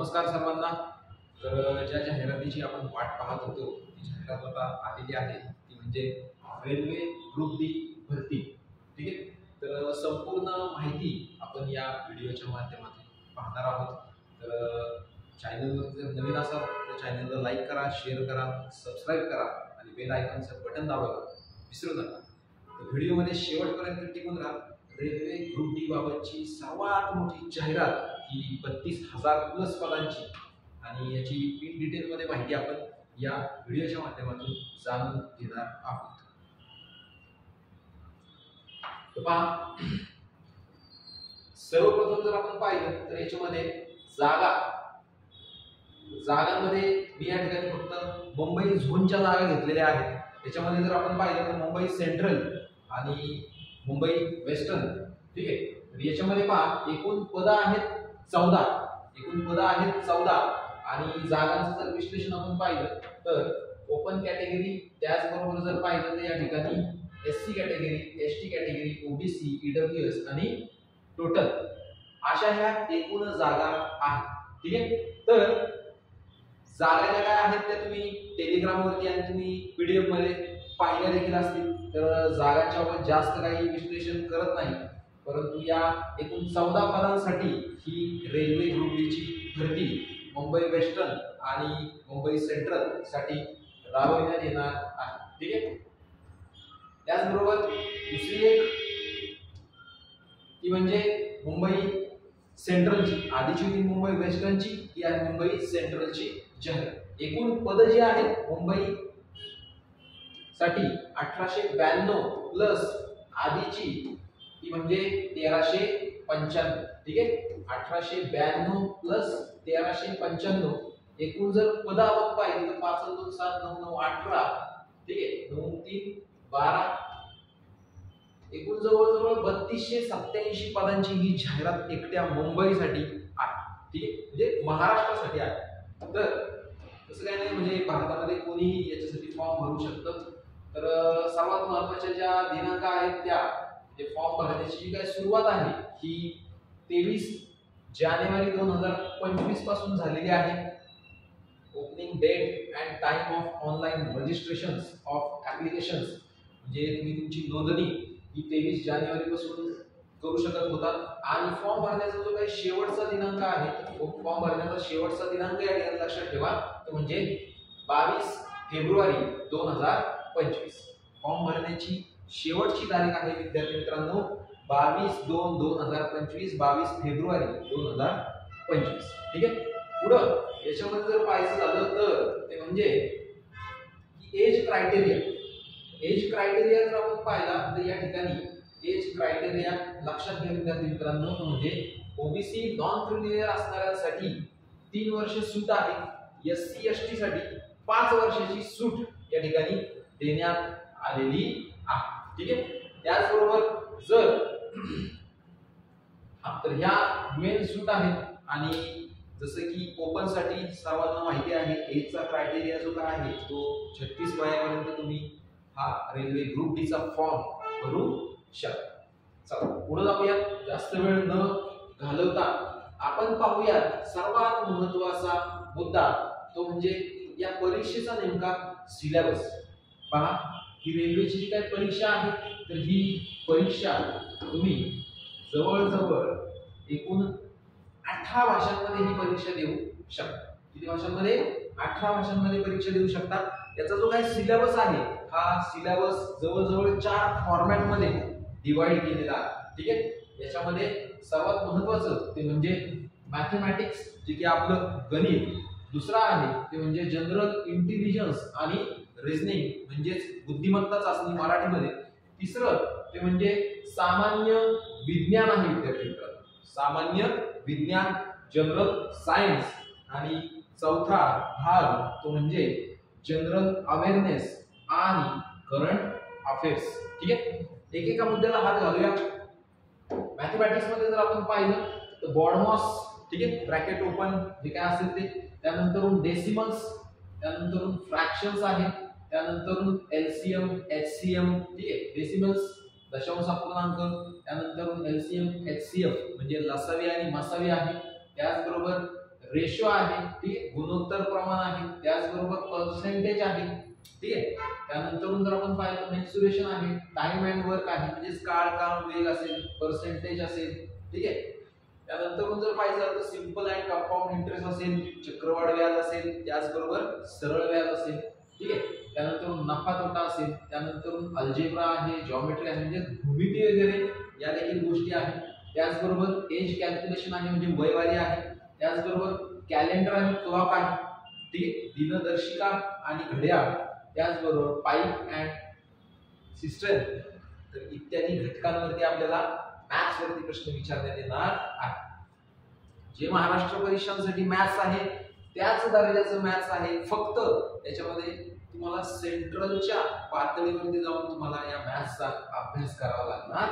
नमस्कार सर्वांना। तर ज्या जाहिरातीची आपण वाट पाहत होतो ती जाहिरात आता आलेली आहे, ती म्हणजे रेल्वे ग्रुप डी भरती। ठीक आहे, तर संपूर्ण माहिती आपण या व्हिडिओच्या माध्यमातून पाहणार आहोत। तर चॅनलवर जर नवीन असाल तर चॅनलला लाईक करा, शेअर करा, सबस्क्राईब करा आणि बेल आयकॉनचं बटन दाबायला विसरू नका। तर व्हिडिओमध्ये शेवटपर्यंत टिकून राहा। रेल्वे ग्रुप डी बाबतची सर्वात मोठी जाहिरात ही 32,000 प्लस पदांची आणि याची इन डिटेलमध्ये माहिती आपण या व्हिडिओच्या माध्यमातून जाणून घेणार आहोत। तर पहा, सर्वप्रथम जर आपण पाहिलं तर याच्यामध्ये जागांमध्ये मी या ठिकाणी फक्त मुंबई झोनच्या जागा घेतलेल्या आहेत। त्याच्यामध्ये जर आपण पाहिलं तर मुंबई सेंट्रल आणि मुंबई वेस्टर्न। ठीक आहे, तर याच्यामध्ये पहा एकूण पदं आहेत 14। एकूण पदं आहेत 14 आणि जागांचं जर विश्लेषण आपण पाहिलं तर ओपन कॅटेगरी, त्याचबरोबर जर पाहिलं तर या ठिकाणी SC category, ST category, OBC, EWS आणि टोटल अशा ह्या एकूण जागा आहेत। ठीक आहे, तर जागा ज्या काय आहेत त्या तुम्ही टेलिग्रामवरती आणि तुम्ही पीडीएफ मध्ये पाहिल्या देखील असतील। तर जागांच्या बाबत जास्त काही विश्लेषण करत नाही, परंतु या एकूण 14 पदांसाठी ही रेल्वे ग्रुप डी ची भरती मुंबई वेस्टर्न आणि मुंबई सेंट्रल साठी राबविण्यात येणार आहे। ठीक आहे, त्याचबरोबर दुसरी एक ती म्हणजे मुंबई सेंट्रलची, आधीची होती मुंबई वेस्टर्नची, ही आहे मुंबई सेंट्रलची जाहिरात। एकूण पद जी आहेत मुंबई साठी 1892 प्लस आधीची ती म्हणजे 1395। ठीक आहे, 1892 प्लस 1395 एकूण जर पद आपण पाहिली तर 5 2 7 9 9 18। ठीक आहे, 9 3 12 एकूण जवळजवळ 3287 पदांची ही जाहिरात एकट्या मुंबईसाठी आहे। ठीक आहे, म्हणजे महाराष्ट्रासाठी आहे। तर तसं काही नाही, म्हणजे भारतामध्ये कोणीही याच्यासाठी फॉर्म भरू शकतं। तर सर्वात महत्त्वाच्या ज्या दिनांक आहेत त्या फॉर्म भरण्याची जी काय सुरुवात आहे ही 23 जानेवारी 2025 पासून झालेली आहे। Opening date and time of online registrations of applications, म्हणजे तुम्ही तुमची नोंदणी ही 23 जानेवारी पासून करू शकत होता आणि फॉर्म भरण्याचा जो काही शेवटचा दिनांक आहे, फॉर्म भरण्याचा शेवटचा दिनांक या ठिकाणी लक्षात ठेवा, तो म्हणजे 22 फेब्रुवारी 2025। फॉर्म भरण्याची शेवटची तारीख आहे विद्यार्थी मित्रांनो 22/2/2025, 22 फेब्रुवारी 2025। ठीक आहे, पुढं याच्यामध्ये जर पाहायचं झालं तर ते म्हणजे एज क्रायटेरिया। एज क्रायटेरिया जर आपण पाहिला तर या ठिकाणी एज क्रायटेरिया लक्षात घ्या विद्यार्थी मित्रांनो, म्हणजे ओबीसी नॉन क्रिमिनल असणाऱ्यांसाठी 3 वर्ष सूट आहे, एससी एसटी साठी 5 वर्षाची सूट या ठिकाणी देण्यात आलेली आहे। ठीक आहे, त्याचबरोबर जर तर ह्या मेन सूट आहेत आणि जसं की ओपन साठी सर्वांना माहिती आहे एजचा क्रायटेरिया जो काय आहे तो 36 वयापर्यंत तुम्ही हा रेल्वे ग्रुप डी चा फॉर्म भरू शकता। चला पुढे जाऊया, जास्त वेळ न घालवता आपण पाहूया सर्वात महत्त्वाचा मुद्दा, तो म्हणजे या परीक्षेचा नेमका सिलेबस। पहा, ही रेल्वेची जी काही परीक्षा आहे तर ही परीक्षा तुम्ही जवळजवळ एकूण 18 भाषांमध्ये ही परीक्षा देऊ शकता। किती भाषांमध्ये? 18 भाषांमध्ये परीक्षा देऊ शकता। याचा जो काही सिलेबस आहे हा सिलेबस जवळजवळ 4 फॉर्मॅट मध्ये डिवाइड केलेला आहे। ठीक आहे, याच्यामध्ये सर्वात महत्त्वाचं ते म्हणजे मॅथमॅटिक्स, जे की आपलं गणित, दुसरा आहे ते म्हणजे जनरल इंटेलिजन्स आणि रिझनिंग म्हणजेच बुद्धिमत्ता चाचणी मराठीमध्ये, तिसरं ते म्हणजे सामान्य विज्ञान आहे विद्यार्थी मित्रांनो, सामान्य विज्ञान जनरल सायन्स, आणि चौथा भाग तो म्हणजे जनरल अवेअरनेस आणि करंट अफेअर्स। ठीक आहे, एकेका मुद्द्याला हात घालूया। मॅथमॅटिक्स मध्ये जर आपण पाहिलं तर बॉडमॉस, ठीक आहे, ब्रॅकेट ओपन जे काय असेल ते, त्यानंतर डेसिमल्स, त्यानंतर फ्रॅक्शन्स आहे, त्यानंतर एलसीएम, एचसीएम, ठीक आहे, डेसिमल्स दशांश अपूर्णांक, त्यानंतर एलसीएम, एचसीएफ म्हणजे लसावी आणि मसावी आहे, त्याचबरोबर रेशो आहे, ठीक आहे, गुणोत्तर प्रमाण आहे, त्याचबरोबर पर्सेंटेज आहे, ठीक आहे. त्यानंतर जर आपण पाहिलं मेन्सुरेशन आहे, टाइम अँड वर्क आहे, म्हणजे काळ काम वेग असेल, पर्सेंटेज असेल, ठीक आहे. त्यानंतर जर पाहिजे तर सिंपल अँड कंपाऊंड इंटरेस्ट असेल, चक्रवाढ व्याज असेल, त्याचबरोबर सरळ व्याज असेल, ठीक आहे. त्यानंतर नफा तोटा असेल, त्यानंतर अल्जेब्रा आहे, जॉमेट्री आहे, म्हणजे भूमिती वगैरे या देखील गोष्टी आहेत. त्याचबरोबर एज कॅल्क्युलेशन आहे, म्हणजे वयवारी आहे, त्याचबरोबर कॅलेंडर आणि क्लॉक आहे, ठीक आहे, दिनदर्शिका आणि घड्याळ, त्याचबरोबर पाईप अँड सिस्टम, तर इत्यादी घटकांवरती आपल्याला मॅथ्स वरती प्रश्न विचारण्यात येणार आहे. जे महाराष्ट्र परीक्षांसाठी मॅथ्स आहे त्याच दर्जाचं मॅथ्स आहे, फक्त त्याच्यामध्ये तुम्हाला सेंट्रलच्या पातळीवरती जाऊन तुम्हाला या मॅथ्सचा अभ्यास करावा लागणार,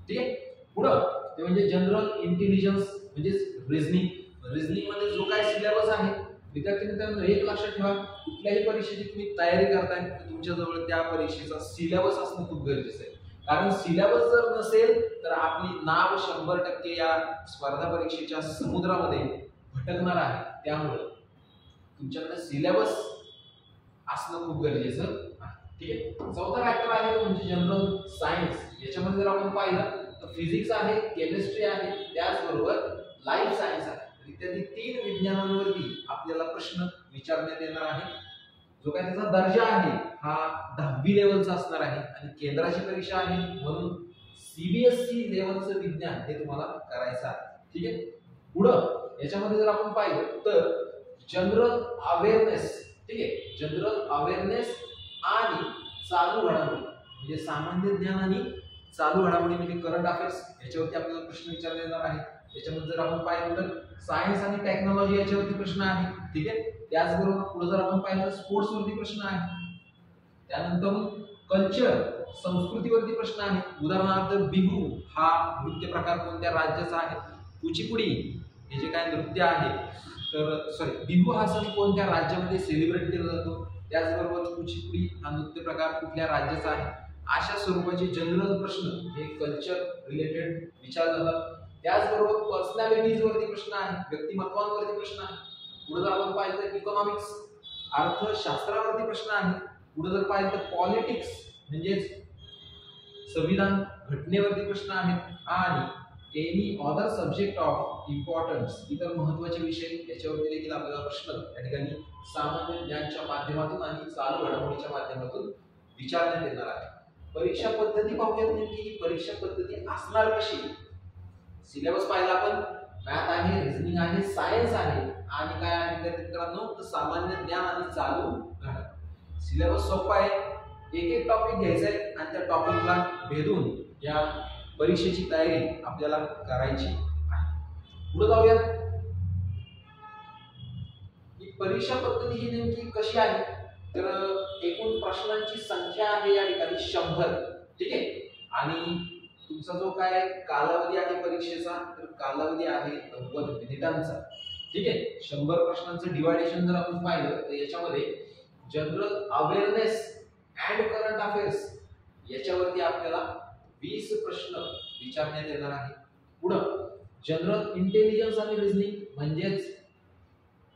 ठीक आहे. पुढं ते म्हणजे जनरल इंटेलिजन्स म्हणजे रिझनिंग मध्ये जो काय सिलेबस आहे, विद्यार्थी मित्रांनो एक लक्षात ठेवा, कुठल्याही परीक्षेची तुम्ही तयारी करताय तर तुमच्याजवळ त्या परीक्षेचा सिलेबस असणं खूप गरजेचं आहे. कारण सिलेबस जर नसेल तर आपली नाव 100% या स्पर्धा परीक्षेच्या समुद्रामध्ये भटकणार आहे. त्यामुळे तुमच्याकडे सिलेबस असणं खूप गरजेचं आहे, ठीक आहे. चौथा फॅक्टर आहे तो म्हणजे जनरल सायन्स. याच्यामध्ये जर आपण पाहिलं तर फिजिक्स आहे, केमिस्ट्री आहे, त्याचबरोबर लाईफ सायन्स आहे, इत्यादी 3 विज्ञानांवरती आपल्याला प्रश्न विचारण्यात येणार आहे. जो काय त्याचा दर्जा आहे हा 10वी लेवलचा असणार आहे आणि केंद्राची परीक्षा आहे म्हणून सीबीएसई लेवलचं विज्ञान हे तुम्हाला करायचं आहे, ठीक आहे. पुढं याच्यामध्ये जर आपण पाहिलं तर जनरल अवेअरनेस, ठीक आहे, जनरल अवेअरनेस आणि चालू घडामोडी म्हणजे सामान्य ज्ञान आणि चालू घडामोडी म्हणजे करंट अफेअर्स याच्यावरती आपल्याला प्रश्न विचारले येणार आहे. त्याच्यामध्ये जर आपण पाहिलं तर सायन्स आणि टेक्नॉलॉजी याच्यावरती प्रश्न आहे, ठीक आहे. त्याचबरोबर पुढे जर आपण पाहिलं स्पोर्ट्स वरती प्रश्न आहे, त्यानंतर कल्चर संस्कृतीवरती प्रश्न आहे. उदाहरणार्थ बिहू हा नृत्य प्रकार कोणत्या राज्याचा आहे, कुचिपुडी हे जे काय नृत्य आहे तर बिहू हा सण कोणत्या राज्यामध्ये सेलिब्रेट केला जातो, त्याचबरोबर कुचिपुडी हा नृत्य प्रकार कुठल्या राज्याचा आहे. अशा स्वरूपाचे जनरल प्रश्न हे कल्चर रिलेटेड विचारले जातात. त्याचबरोबर पर्सनॅलिटीज वरती प्रश्न आहे, व्यक्तिमत्वांवरती प्रश्न आहे. पुढे जर आपण पाहिलं तर इकॉनॉमिक्स अर्थशास्त्रावरती प्रश्न आहे. पुढे जर पाहिलं तर पॉलिटिक्स म्हणजेच संविधान घटनेवरती प्रश्न आहेत आणि any other subject of importance इतर महत्त्वाचे विषय याच्यावरती देखील आपल्याला प्रश्न या ठिकाणी सामान्य ज्ञानच्या माध्यमातून आणि चालू घडामोडीच्या माध्यमातून विचारण्यात येणार आहे. परीक्षा पद्धती पाहूयात नेमकी ही परीक्षा पद्धती असणार कशी. सिलेबस पाहिला आपण, मॅथ आहे, रिझनिंग आहे, सायन्स आहे आणि काय आहे मित्रांनो तर सामान्य ज्ञान आणि चालू घडामोडी. सिलेबस सोपा आहे, एक टॉपिक घ्यायचा आहे आणि त्या टॉपिकला भेदून या परीक्षेची तयारी आपल्याला करायची आहे. पुढे जाऊयात. ही परीक्षा पद्धती ही नेमकी कशी आहे तर एकूण प्रश्नांची संख्या आहे या ठिकाणी 100, ठीक आहे. आणि तुमचा जो काय कालावधी आहे परीक्षेचा तर कालावधी आहे 90 मिनिटांचा, ठीक आहे. 100 प्रश्नांचं डिवायडेशन जर आपण पाहिलं तर याच्यामध्ये general awareness and current affairs याच्यावरती आपल्याला 20 प्रश्न विचारण्यात येणार आहे. पुढं जनरल इंटेलिजन्स आणि रिझनिंग म्हणजेच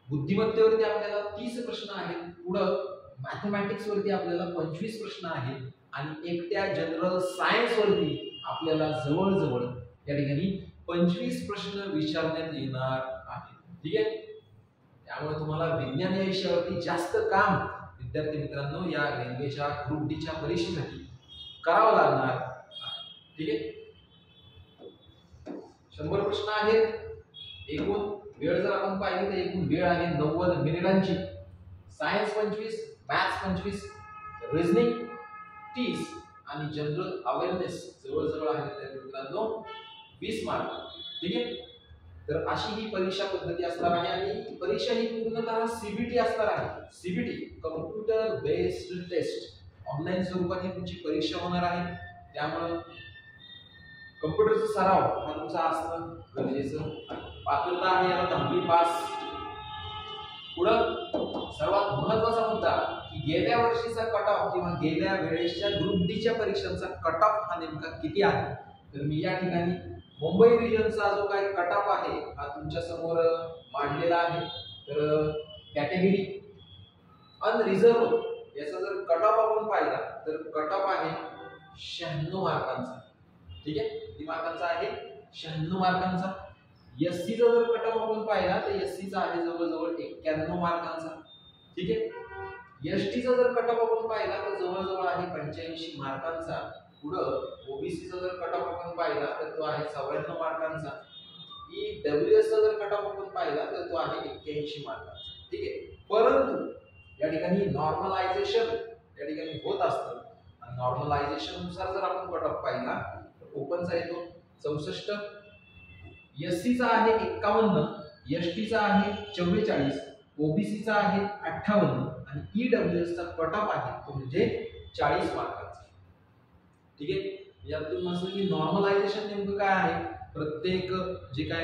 बुद्धिमत्तेवरती आपल्याला 30 प्रश्न आहेत. पुढं मॅथमॅटिक्स वरती आपल्याला 25 प्रश्न आहेत आणि एकट्या जनरल सायन्स वरती आपल्याला जवळजवळ या ठिकाणी 25 प्रश्न विचारण्यात येणार आहेत, ठीक आहे. त्यामुळे तुम्हाला विज्ञान या विषयावरती जास्त काम विद्यार्थी मित्रांनो या रेल्वेच्या ग्रुप डी च्या परीक्षेसाठी करावं लागणार, ठीक आहे. 100 प्रश्न आहेत. एकूण वेळ जर आपण पाहिली तर एकूण वेळ आहे 90 मिनिटांची. सायन्स 25, मॅथ्स 25, रिझनिंग 30 आणि जनरल अवेअरनेस जवळजवळ आहे विद्यार्थी मित्रांनो 20 मार्क, ठीक आहे. तर अशी ही परीक्षा पद्धती असणार आहे आणि परीक्षा ही पूर्णतः सीबीटी असणार आहे. CBT computer based test online स्वरूपात ही तुमची परीक्षा होणार आहे. त्यामुळे कम्प्युटरचा सराव हा तुमचा असणं गरजेचं आहे. पात्रता आहे याला 10वी पास. पुढं सर्वात महत्त्वाचा मुद्दा की गेल्या वर्षीचा कट ऑफ किंवा गेल्या वेळेसच्या ग्रुप डी च्या परीक्षांचा कट ऑफ हा नेमका किती आहे तर मी या ठिकाणी मुंबई रिजनचा जो काही कट ऑफ आहे हा तुमच्या समोर मांडलेला आहे. तर कॅटेगरी अनरिझर्व याचा जर कट ऑफ आपण पाहिला तर कट ऑफ आहे 96 मार्कांचा. ठीक आहे, किती मार्कांचा आहे? 96 मार्कांचा. एससी चा जर कट ऑफ आपण पाहिला तर एससी चा आहे जवळजवळ 91 मार्कांचा. ठीक आहे, एसटी चा जर कट ऑफ आपण पाहिला तर जवळजवळ आहे 85 मार्कांचा. पुढं ओबीसी चा जर कट ऑफ आपण पाहिला तर तो आहे 94 मार्कांचा. ईडब्ल्यूएस चा जर कट ऑफ आपण पाहिला तर तो आहे 81 मार्कांचा. ठीक आहे, परंतु या ठिकाणी नॉर्मलायझेशन या ठिकाणी होत असतं आणि नॉर्मलायझेशन नुसार जर आपण कट ऑफ पाहिला तर ओपनचा येतो 64, एससी चा आहे 51, एसटी चा आहे 44, ओबीसी चा आहे 58 आणि ईडब्ल्यूएस चा कट ऑफ आहे तो म्हणजे 40 मार्कांचा. ठीक आहे, यातून असं की नॉर्मलायझेशन नेमकं काय आहे? प्रत्येक जे काय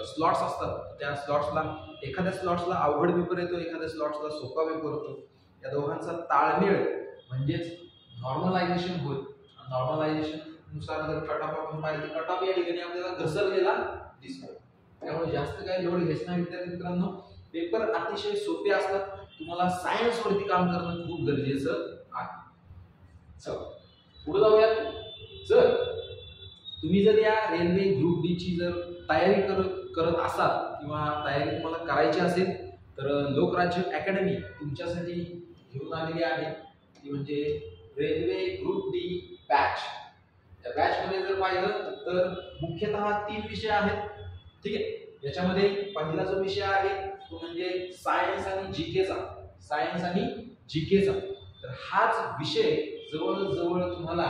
स्लॉट्स असतात त्या स्लॉट्सला एखाद्या स्लॉट्सला अवघड पेपर येतो, एखाद्या स्लॉट्सला सोपा पेपर होतो. या दोघांचा ताळमेळ म्हणजेच नॉर्मलायझेशन होईल. नॉर्मलायझेशन नुसार जर कट ऑफ आपण पाहिलं तर कट ऑफ या ठिकाणी आपल्याला घसरलेला दिसतो. त्यामुळे जास्त काही लोड घ्यायचं नाही विद्यार्थी मित्रांनो. पेपर अतिशय सोपे असतात. तुम्हाला सायन्स वरती काम करणं खूप गरजेचं आहे. चला पुढे जाऊयात. जर तुम्ही जर या रेल्वे ग्रुप डी ची जर तयारी करत असाल किंवा तयारी तुम्हाला करायची असेल तर लोकराज्य अकॅडमी तुमच्यासाठी घेऊन आलेली आहे. ती म्हणजे रेल्वे ग्रुप डी बॅच. त्या बॅच मध्ये जर पाहिलं तर मुख्यतः 3 विषय आहेत. ठीक आहे, याच्यामध्ये पहिला जो विषय आहे तो म्हणजे सायन्स आणि जीकेचा. सायन्स आणि जीकेचा तर हाच विषय जवळजवळ तुम्हाला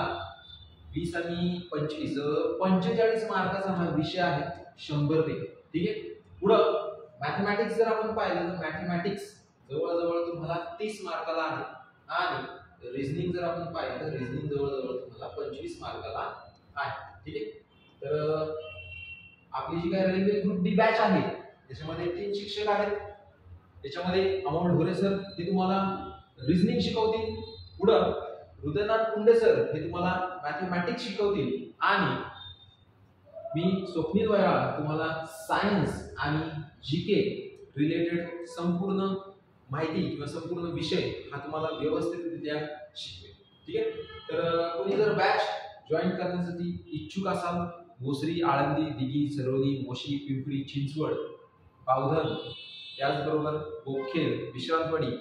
20 आणि 25 45 मार्काचा हा विषय आहे 100 पैकी. ठीक आहे, पुढं मॅथमॅटिक्स जर आपण पाहिलं तर मॅथमॅटिक्स जवळजवळ तुम्हाला 30 मार्काला आहे आणि रिझनिंग जर आपण पाहिलं तर रिझनिंग जवळजवळ तुम्हाला 25 मार्काला आहे. ठीक आहे, तर आपली जी काय रेल्वे ग्रुप डी बॅच आहे त्याच्यामध्ये 3 शिक्षक आहेत. त्याच्यामध्ये अमोल ढोरे सर हे तुम्हाला रिझनिंग शिकवतील. पुढं हृदयनाथ कुंडे सर हे तुम्हाला मॅथमॅटिक्स शिकवतील आणि मी स्वप्नील वैराळ तुम्हाला सायन्स आणि जीके रिलेटेड संपूर्ण माहिती किंवा संपूर्ण विषय हा तुम्हाला व्यवस्थितरित्या शिकवेल. ठीक आहे, तर कोणी जर बॅच जॉईन करण्यासाठी इच्छुक असाल भोसरी, आळंदी, दिघी, सरोली, मोशी, पिंपरी चिंचवड, पावधन त्याचबरोबर बोखेल, विश्रांतवाडी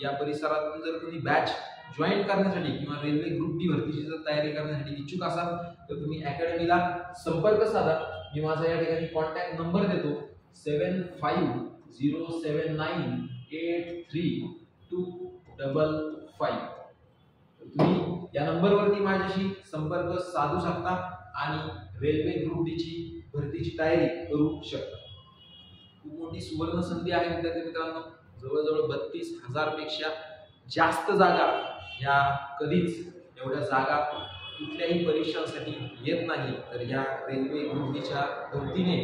या परिसरातून जर कोणी बॅच जॉईन करण्यासाठी किंवा रेल्वे ग्रुप डी भरतीची जर तयारी करण्यासाठी इच्छुक असाल तर तुम्ही अकॅडमीला संपर्क साधा. मी माझा या ठिकाणी कॉन्टॅक्ट नंबर देतो 7507983255. तुम्ही या नंबरवरती माझ्याशी संपर्क साधू शकता आणि रेल्वे ग्रुप डी ची भरतीची तयारी करू शकता. खूप मोठी सुवर्ण संधी आहे विद्यार्थी मित्रांनो. जवळजवळ 32,000 पेक्षा जास्त जागा या कधीच एवढ्या जागा कुठल्याही परीक्षांसाठी येत नाही. तर या रेल्वे ग्रुप डी च्या भरतीने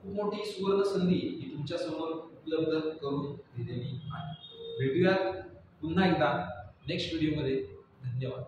खूप मोठी सुवर्ण संधी ही तुमच्या समोर उपलब्ध करून दिलेली आहे. भेटूयात पुन्हा एकदा नेक्स्ट व्हिडिओ मध्ये. धन्यवाद.